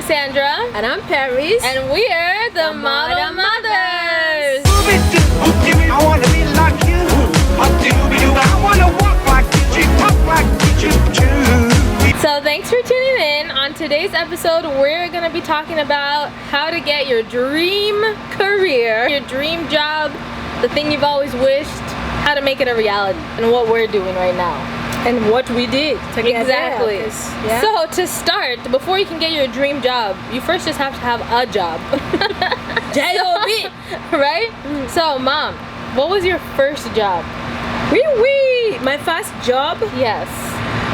Sandra. And I'm Paris. And we're the Model Mothers. I wanna be like you. I wanna walk like you, talk like you too. So thanks for tuning in. On today's episode, we're gonna be talking about how to get your dream career, your dream job, the thing you've always wished, how to make it a reality, and what we're doing right now. And what we did to get Exactly. there, yeah? So to start, before you can get your dream job, you first just have to have a job. J-O-B. Right? So Mom, what was your first job? Wee-wee. My first job Yes.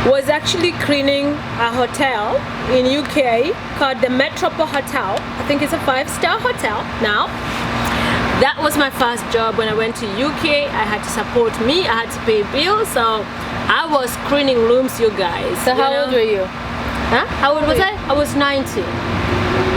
was actually cleaning a hotel in UK called the Metropole Hotel. I think it's a 5-star hotel now. That was my first job when I went to UK. I had to support me, I had to pay bills, so I was cleaning rooms, you guys. So how old were you? Huh? How old was I? I was 19.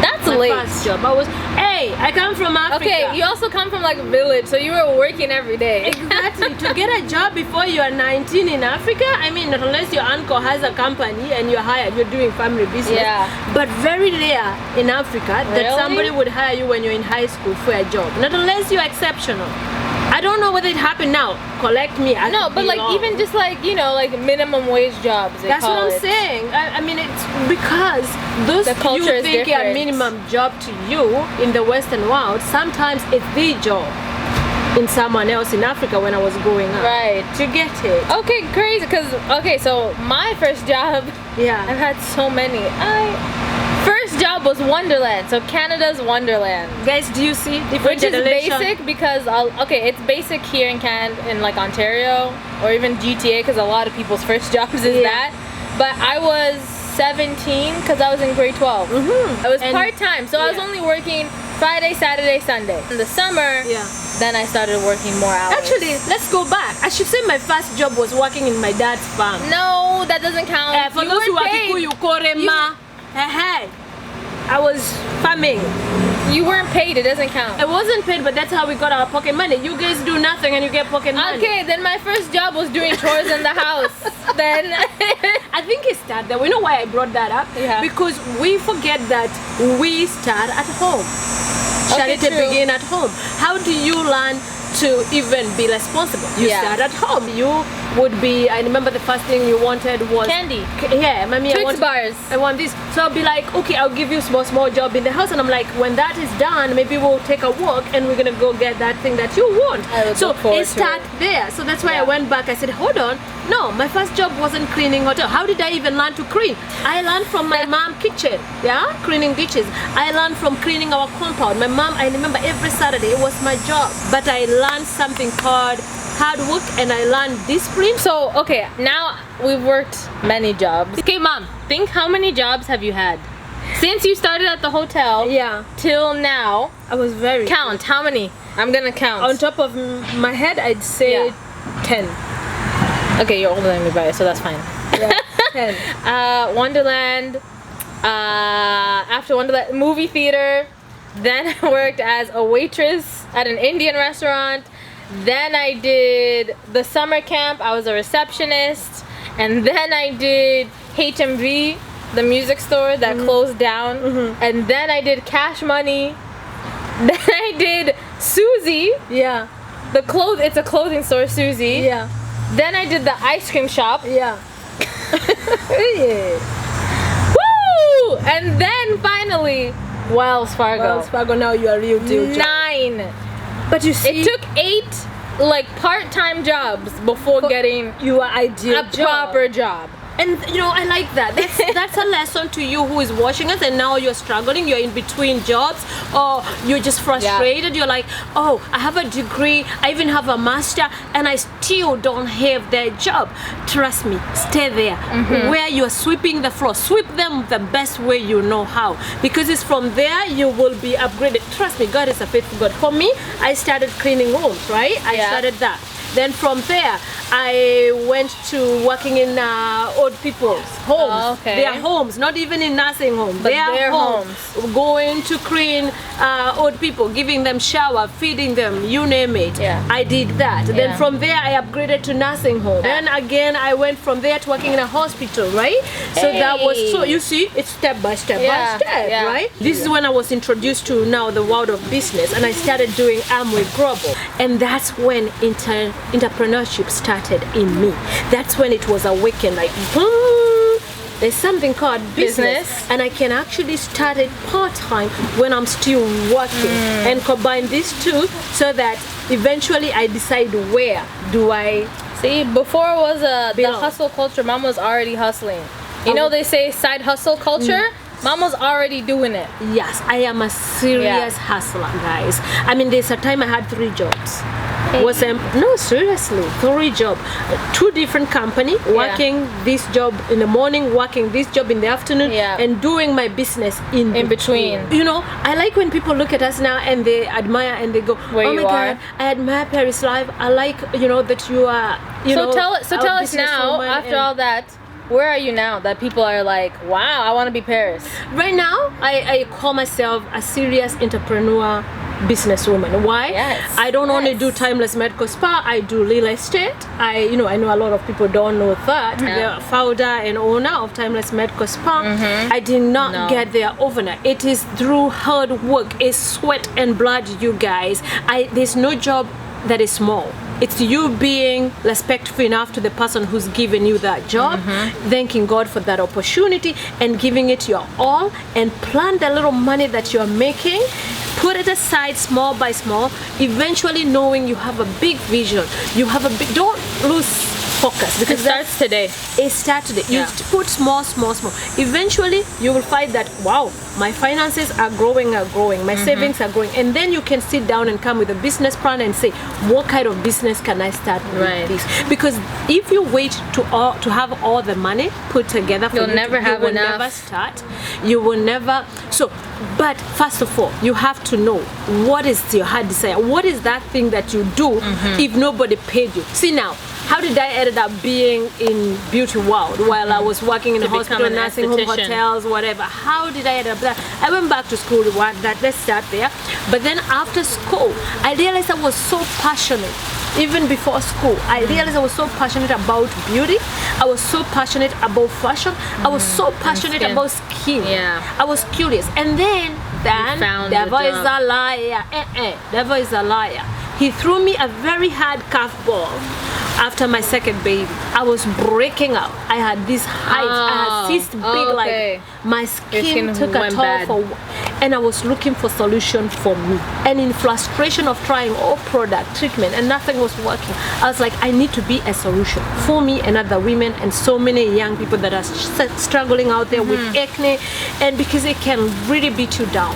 That's My late. first job. I come from Africa. Okay, you also come from like a village, so you were working every day. Exactly. To get a job before you are 19 in Africa, I mean, not unless your uncle has a company and you're hired, you're doing family business. Yeah. But very rare in Africa Really? that somebody would hire you when you're in high school for a job. Not unless you're exceptional. I don't know whether it happened now. Collect me. I No, could but be like wrong. even just like, you know, like minimum wage jobs. They That's what call I'm it. saying. I mean, it's because those The culture you is think are different. minimum job to you in the Western world, sometimes it's the job in someone else in Africa when I was growing up. Right. To get it. Okay, crazy. Cause okay, so my first job, Yeah. I've had so many. First job was Wonderland. So Canada's Wonderland. Guys, do you see different Which is generation? basic because okay, it's basic here in in like Ontario or even GTA because a lot of people's first jobs is Yeah. that. But I was 17 because I was in grade 12. I was And- part-time, so I was yeah. only working Friday, Saturday, Sunday. In the summer, Yeah. then I started working more hours. Actually, let's go back. I should say my first job was working in my dad's farm. no, that doesn't count. For You those who weren't are paid. Kikuyu, Korema, I was farming. You weren't paid. It doesn't count. I wasn't paid, but that's how we got our pocket money. You guys do nothing and you get pocket money. Okay, then my first job was doing chores in the house. Then I think it started there. We know why I brought that up? Yeah. Because we forget that we start at home. Okay, Charity true. begin at home. How do you learn to even be responsible? You Yeah. start at home. You would be, I remember the first thing you wanted was Candy. Yeah, mommy, Twix I want bars. I want this. So I'll be like, okay, I'll give you small job in the house, and I'm like, when that is done, maybe we'll take a walk and we're gonna go get that thing that you want. I would So look forward it to start it. there. So that's why Yeah. I went back. I said, hold on. No, my first job wasn't cleaning hotel. How did I even learn to clean? I learned from my mom kitchen, yeah, cleaning dishes. I learned from cleaning our compound. My mom, I remember every Saturday it was my job. But I learned something called hard work and I learned discipline. So, okay, now we've worked many jobs. Okay, Mom, think how many jobs have you had? Since you started at the hotel Yeah, till now, I was very count how many? I'm gonna count. on top of my head. I'd say Yeah. 10. Okay, you're older than me, by so that's fine. Yeah, 10. Wonderland, after Wonderland, movie theater. Then I worked as a waitress at an Indian restaurant. Then I did the summer camp. I was a receptionist. And then I did HMV, the music store that closed down. And then I did Cash Money. Then I did Susie, Yeah, it's a clothing store, Susie. yeah, Then I did the ice cream shop. yeah. Yeah. Woo! And then finally, Wells Fargo. Wells Fargo, now you are real deal. 9. But you see, It took 8 like part-time jobs before getting you are ideal a proper job. And you know, I like that. That's a lesson to you who is watching us and now you're struggling, you're in between jobs, or you're just frustrated. You're like, oh, I have a degree, I even have a master, and I still don't have that job. Trust me, stay there. Where you're sweeping the floor, sweep them the best way you know how. Because it's from there you will be upgraded. Trust me, God is a faithful God. For me, I started cleaning rooms, right? I Yeah. started that. Then from there, I went to working in old people's homes. Oh, okay. Their homes, not even in nursing homes. But their homes. Going to clean old people, giving them shower, feeding them, you name it. Yeah. I did that. Yeah. Then from there, I upgraded to nursing home. Then again, I went from there to working in a hospital, right? So that was, so you see, it's step by step Yeah, by step, yeah. right? This is when I was introduced to now the world of business, and I started doing Amway Global. And that's when entrepreneurship started in me. That's when it was awakened, like, there's something called business, and I can actually start it part-time when I'm still working and combine these two so that eventually I decide where do I See, before it was the Belong. hustle culture, mom was already hustling. You know, they say side hustle culture. Mom was already doing it. Yes, I am a serious hustler, guys. I mean, there's a time I had 3 jobs. No, seriously, 3 jobs. 2 different company, working this job in the morning, working this job in the afternoon, and doing my business in between. You know, I like when people look at us now and they admire and they go, Where "Oh my you God, are." I admire Paris Live. I like, you know, that you are, you know." Tell a us now, businesswoman after and- all that, where are you now that people are like, wow, I want to be Paris? Right now, I call myself a serious entrepreneur businesswoman. Why? Yes. I don't only do Timeless Medical Spa, I do real estate. I know a lot of people don't know that. The founder and owner of Timeless Medical Spa. I did not get there overnight. It is through hard work, it's sweat and blood, you guys. There's no job that is small. It's you being respectful enough to the person who's given you that job, thanking God for that opportunity and giving it your all, and plan the little money that you're making, put it aside small by small, eventually knowing you have a big vision. You have a big, don't lose focus, because It starts today. it starts today. You put small. Eventually, you will find that, wow, my finances are growing, my savings are growing, and then you can sit down and come with a business plan and say, what kind of business can I start with this? Because if you wait to have all the money put together, for You'll you never have you will enough. never start. You will never. So, but first of all, you have to know what is your heart desire. What is that thing that you do if nobody paid you? See now. How did I end up being in beauty world while I was working in a become hospital, an nursing home, esthetician. hotels, whatever? How did I end up there? I went back to school. Let's start there. But then after school, I realized I was so passionate. Even before school, I realized I was so passionate about beauty. I was so passionate about fashion. I was so passionate skin. about skin. Yeah. I was curious. And then found the devil is job. a liar. Devil is a liar. He threw me a very hard curveball. After my second baby, I was breaking out. I had this height, I had cyst big, okay. like my Your skin skin took a went toll bad. and I was looking for solution for me. And in frustration of trying all product treatment and nothing was working, I was like, I need to be a solution for me and other women and so many young people that are struggling out there with acne, and because it can really beat you down.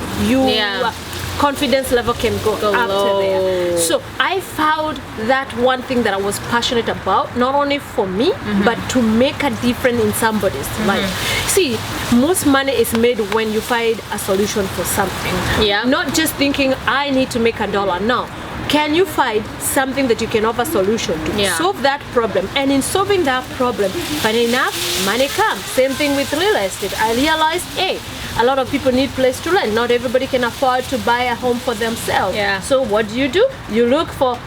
Confidence level can go up to there. So I found that one thing that I was passionate about, not only for me, but to make a difference in somebody's life. See, most money is made when you find a solution for something. Yeah. Not just thinking, I need to make $1. No. Can you find something that you can offer solution to? Yeah. Solve that problem. And in solving that problem, funny enough, money comes. Same thing with real estate. I realized, a lot of people need place to rent. Not everybody can afford to buy a home for themselves. Yeah. So what do? You look for,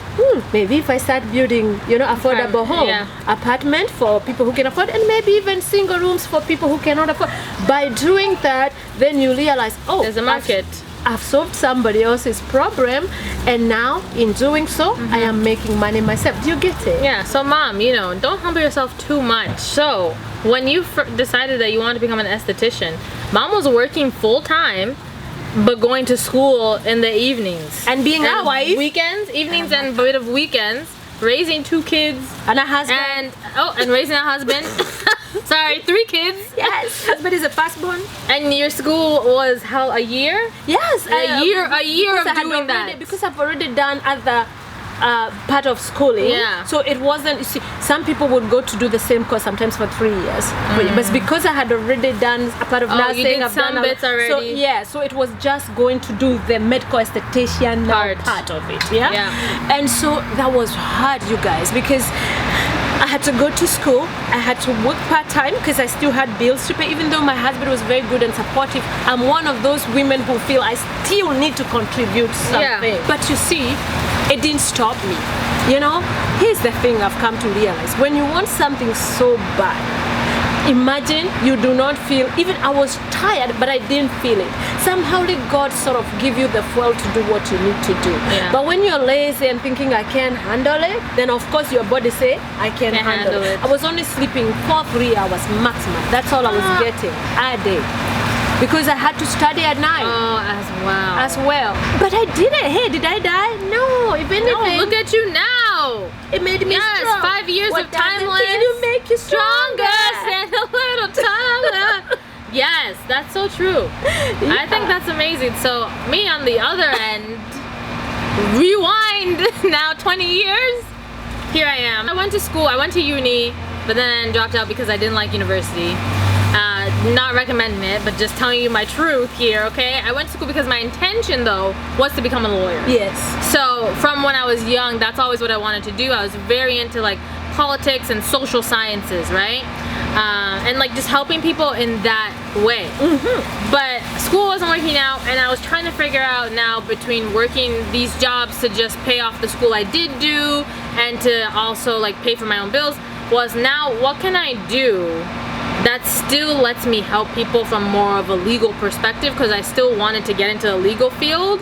maybe if I start building, affordable home, apartment for people who can afford, and maybe even single rooms for people who cannot afford. By doing that, then you realize, There's a market. I've solved somebody else's problem, and now in doing so, I am making money myself. Do you get it? Yeah, so mom, don't humble yourself too much. So when you decided that you wanted to become an esthetician, mom was working full time, but going to school in the evenings. And being a wife. Evenings and a bit of weekends, raising 2 kids, And a husband. and raising a husband. Sorry, 3 kids. Yes, husband is a firstborn. And your school was a year? Yes, A year because of I had doing that. Because I've already done other part of schooling. Yeah. So it wasn't, you see, some people would go to do the same course sometimes for 3 years. But because I had already done a part of nursing, you did I've some done bits already. So yeah, so it was just going to do the medical esthetician part of it. Yeah. And so that was hard, you guys, because I had to go to school, I had to work part-time because I still had bills to pay. Even though my husband was very good and supportive, I'm one of those women who feel I still need to contribute something. But you see, it didn't stop me. You know, here's the thing I've come to realize. When you want something so bad, imagine you do not feel, even I was tired, but I didn't feel it. Somehow God sort of give you the fuel to do what you need to do. But when you're lazy and thinking I can't handle it, then of course your body say I can't handle it. I was only sleeping for 3 hours maximum. That's all I was getting a day. Because I had to study at night. Oh, as well. But I didn't. Hey, did I die? No, if anything. No, look at you now. It made me strong. 5 years of timeless. Can you make you stronger? Stand a little taller. Yes, that's so true. I think that's amazing. So me on the other end, rewind now 20 years. Here I am. I went to school, I went to uni, but then dropped out because I didn't like university. Not recommending it, but just telling you my truth here, okay? I went to school because my intention though was to become a lawyer. Yes. So from when I was young, that's always what I wanted to do. I was very into like politics and social sciences, right? And like just helping people in that way. But school wasn't working out, and I was trying to figure out now between working these jobs to just pay off the school I did do and to also like pay for my own bills, was now what can I do that still lets me help people from more of a legal perspective, because I still wanted to get into the legal field,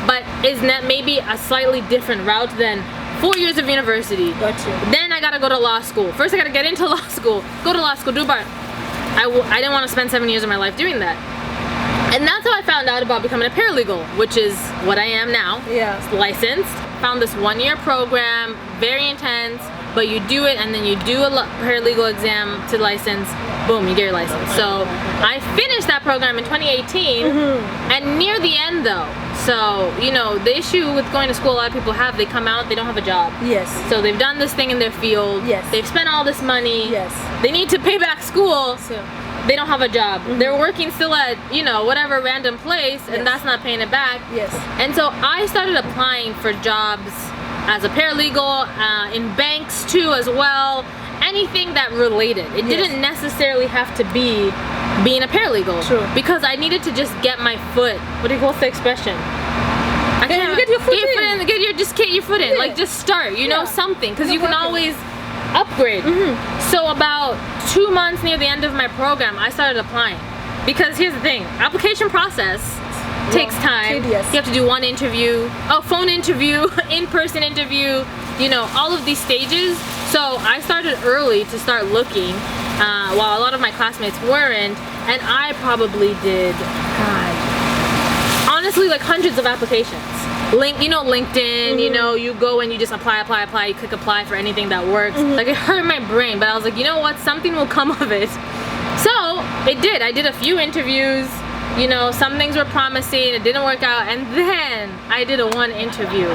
but is that maybe a slightly different route than 4 years of university. Gotcha. Then I gotta go to law school. First I gotta get into law school, go to law school, do bar. I didn't want to spend 7 years of my life doing that. And that's how I found out about becoming a paralegal, which is what I am now. Yeah. Licensed. Found this 1 year program, very intense, but you do it and then you do a paralegal exam to license, boom, you get your license. So I finished that program in 2018, and near the end though, so you know, the issue with going to school, a lot of people have, they come out, they don't have a job. Yes. So they've done this thing in their field. Yes. They've spent all this money. Yes. They need to pay back school. So. They don't have a job. They're working still at, you know, whatever random place, and that's not paying it back. Yes. And so I started applying for jobs as a paralegal, in banks too as well, anything that related. It didn't necessarily have to be being a paralegal. True. Because I needed to just get my foot, what's the expression? I can't get your foot in. Just get your foot in. Like just start, you know, something. Because you can always upgrade. So about 2 months near the end of my program, I started applying. Because here's the thing, application process takes time. Tedious. You have to do one interview, phone interview, in-person interview, you know, all of these stages. So I started early to start looking, while a lot of my classmates weren't, and I probably did, honestly, like hundreds of applications. LinkedIn, you know, you go and you just apply, you click apply for anything that works. Like it hurt my brain, but I was like, you know what, something will come of it. So it did. I did a few interviews, you know, some things were promising, it didn't work out, and then I did a one interview.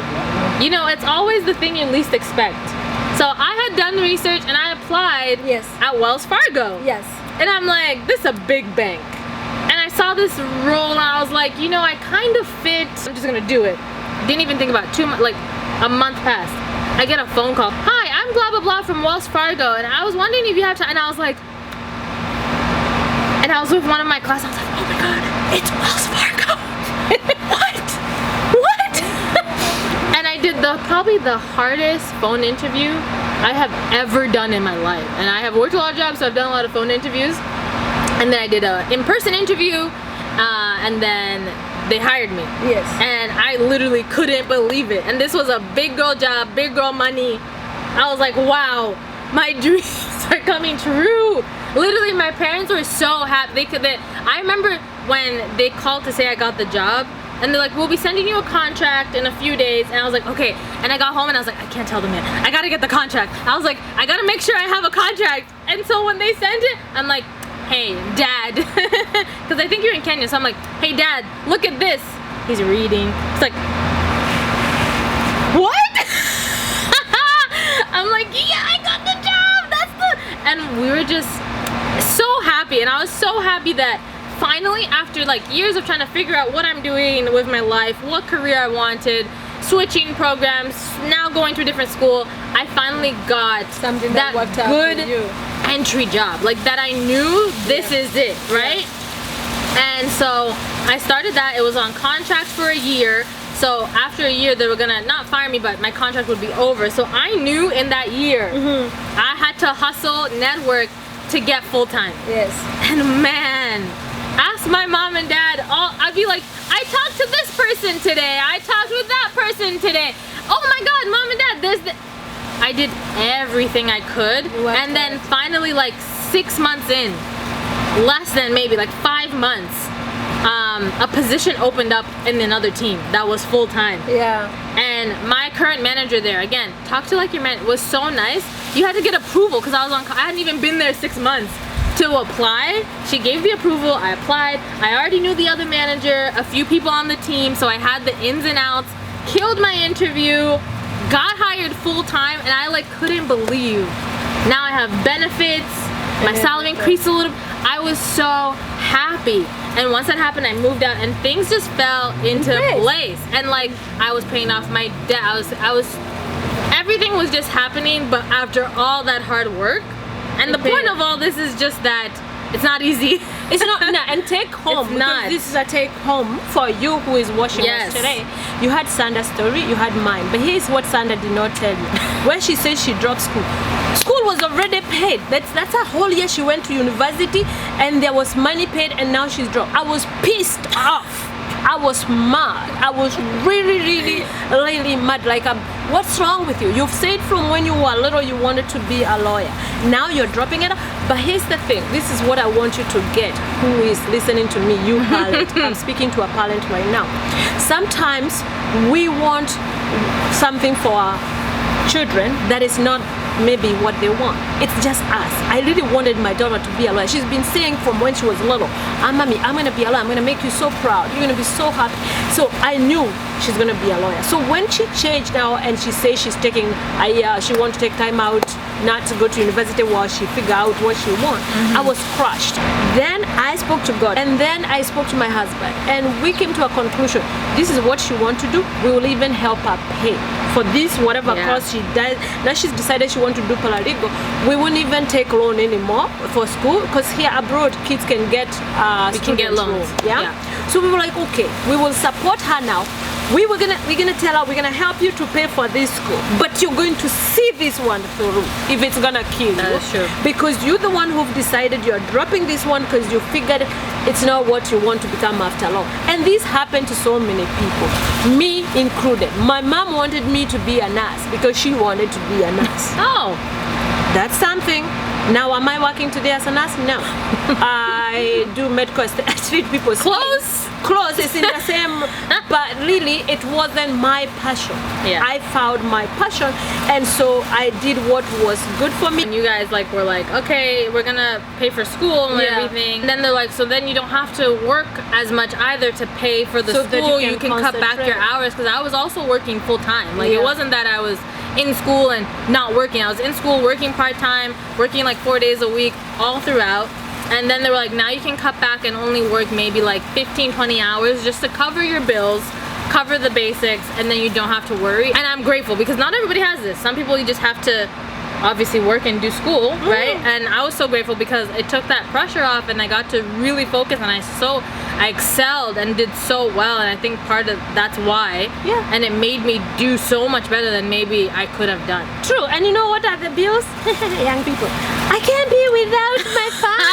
You know, it's always the thing you least expect. So I had done research and I applied at Wells Fargo. Yes. And I'm like, this is a big bank. And I saw this role and I was like, you know, I kind of fit. I'm just gonna do it. Didn't even think about it. Like a month passed. I get a phone call. Hi, I'm blah blah blah from Wells Fargo, and I was wondering if you have time. And I was like, and I was with one of my class. I was like, oh my god, it's Wells Fargo. What? And I did probably the hardest phone interview I have ever done in my life. And I have worked a lot of jobs, so I've done a lot of phone interviews. And then I did a in-person interview, and then they hired me. Yes. And I literally couldn't believe it. And this was a big girl job, big girl money. I was like, wow, my dreams are coming true. Literally, my parents were so happy. I remember when they called to say I got the job, and they're like, we'll be sending you a contract in a few days. And I was like, okay. And I got home and I was like, I can't tell them yet. I gotta get the contract. I was like, I gotta make sure I have a contract. And so when they sent it, I'm like, hey, Dad, because I think you're in Kenya, so I'm like, hey, Dad, look at this. He's reading. It's like, what? like, yeah, I got the job. And we were just so happy, and I was so happy that finally, after like years of trying to figure out what I'm doing with my life, what career I wanted, switching programs, now going to a different school, I finally got Something that worked out good for you. entry job, like that I knew this is it, right? And so I started that. It was on contract for a year. So after a year, they were gonna not fire me, but my contract would be over. So I knew in that year, I had to hustle, network to get full time. Yes. And man, ask my mom and dad. I'd be like, I talked to this person today. I talked with that person today. Oh my God, mom and dad, I did everything I could. And then finally, like 6 months in, less than maybe like 5 months, a position opened up in another team that was full time. Yeah. And my current manager there, again, talk to like your man, was so nice. You had to get approval because I hadn't even been there 6 months to apply. She gave the approval, I applied. I already knew the other manager, a few people on the team, so I had the ins and outs, killed my interview, got hired full time, and I like couldn't believe. Now I have benefits, my salary increased a little. I was so happy. And once that happened, I moved out, and things just fell into place. And like I was paying off my debt. I was everything was just happening. But after all that hard work, and the point of all this is just that it's not easy. It's not, and take home. It's not. This is a take home for you who is watching us today. You had Sanda's story, you had mine. But here's what Sanda did not tell you. When she said she dropped school, school was already paid. That's a whole year she went to university, and there was money paid, and now she's dropped. I was pissed off. I was mad. I was really mad. Like, what's wrong with you? You've said from when you were little you wanted to be a lawyer. Now you're dropping it. But here's the thing. This is what I want you to get. Who is listening to me? You parent. I'm speaking to a parent right now. Sometimes we want something for our children that is not maybe what they want. It's just us. I really wanted my daughter to be a lawyer. She's been saying from when she was little, Mommy, I'm gonna be a lawyer. I'm gonna make you so proud. You're gonna be so happy. So I knew she's gonna be a lawyer. So when she changed now and she says she's taking a year, she wants to take time out not to go to university while she figure out what she wants. I was crushed. Then I spoke to God, and then I spoke to my husband, and we came to a conclusion. This is what she wants to do. We will even help her pay for this whatever course she does. Now she's decided she wants to do paralegal. We won't even take loan anymore for school, because here abroad kids can get loans. Yeah? So we were like, okay, we will support her now. We're gonna tell her we're gonna help you to pay for this school, but you're going to see this one through if it's gonna kill you. That's true. Because you're the one who've decided you're dropping this one because you figured it's not what you want to become after all. And this happened to so many people, me included. My mom wanted me to be a nurse because she wanted to be a nurse. Oh, that's something. Now, am I working today as a nurse? No. I do medical. I treat people's close is in the same, but really it wasn't my passion. I found my passion, and so I did what was good for me. And you guys like were like, okay, we're gonna pay for school and everything. And then they're like, so then you don't have to work as much either to pay for the school. You can cut back your hours, because I was also working full time. Like it wasn't that I was in school and not working. I was in school working part-time, working like 4 days a week all throughout. And then they were like, now you can cut back and only work maybe like 15-20 hours just to cover your bills, cover the basics, and then you don't have to worry. And I'm grateful, because not everybody has this. Some people, you just have to obviously work and do school, right? And I was so grateful because it took that pressure off, and I got to really focus, and I excelled and did so well. And I think part of that's why. And it made me do so much better than maybe I could have done. True. And you know what are the bills? Young people, I can't be without my phone.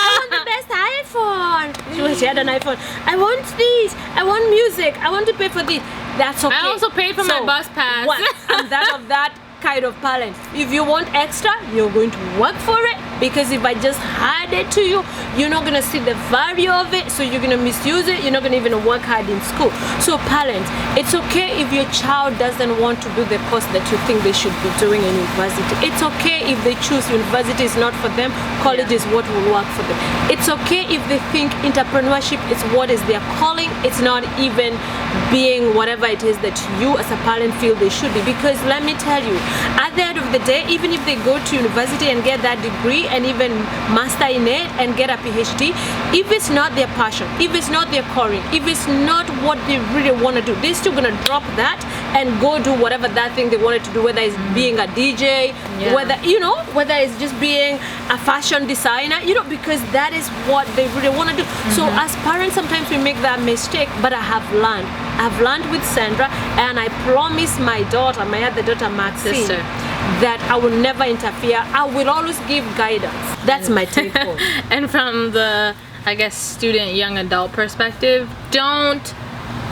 I want the best iPhone. She had an iPhone. I want this. I want music. I want to pay for this. That's okay. I also paid for my bus pass. I'm that kind of parent. If you want extra, you're going to work for it, because if I just hand it to you, you're not gonna see the value of it, so you're gonna misuse it. You're not gonna even work hard in school. So parents, it's okay if your child doesn't want to do the course that you think they should be doing in university. It's okay if they choose university is not for them, college is what will work for them. It's okay if they think entrepreneurship is what is their calling. It's not even being whatever it is that you as a parent feel they should be, because let me tell you, at the end of the day, even if they go to university and get that degree and even master in it and get a PhD, if it's not their passion, if it's not their calling, if it's not what they really want to do, they're still gonna drop that and go do whatever that thing they wanted to do, whether it's being a DJ, whether it's just being a fashion designer, because that is what they really want to do. So as parents, sometimes we make that mistake, but I've learned with Sandra, and I promise my daughter, my other daughter Maxine, Sister, that I will never interfere. I will always give guidance. That's my take on it. And from the, I guess, student, young adult perspective, don't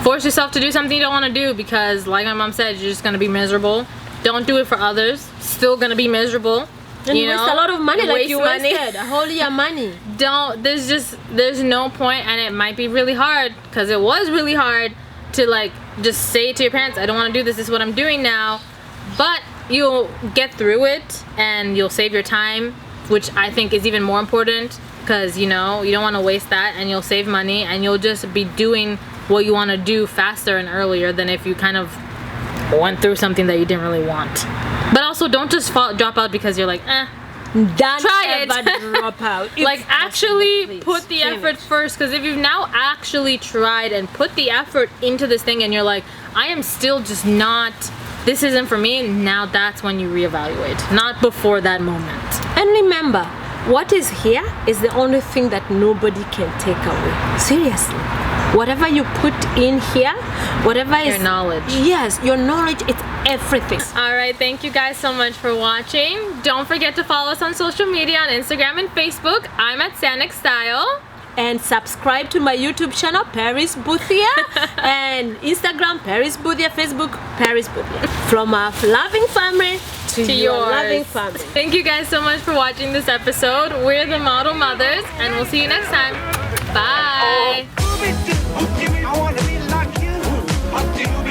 force yourself to do something you don't want to do, because like my mom said, you're just going to be miserable. Don't do it for others. Still going to be miserable. And you waste a lot of money, like you money. wasted a whole year money. There's no point, and it might be really hard, because it was really hard to just say to your parents, I don't want to do this, this is what I'm doing now. But you'll get through it, and you'll save your time, which I think is even more important, because you don't want to waste that, and you'll save money, and you'll just be doing what you want to do faster and earlier than if you kind of went through something that you didn't really want. But also, don't just drop out because you're like, try it. Drop out. Actually put the effort first, because if you've now actually tried and put the effort into this thing and you're like, I am still just not, this isn't for me, now that's when you reevaluate, not before that moment. And remember, what is here is the only thing that nobody can take away. Seriously. Whatever you put in here, whatever is your knowledge. Yes, your knowledge, it's everything. All right, thank you guys so much for watching. Don't forget to follow us on social media, on Instagram and Facebook. I'm at Sanic Style. And subscribe to my YouTube channel, Paris Boothia, and Instagram, Paris Boothia, Facebook, Paris Boothia. From our loving family to your yours. loving family. Thank you guys so much for watching this episode. We're the Model Mothers, and we'll see you next time. Bye. I wanna be like you.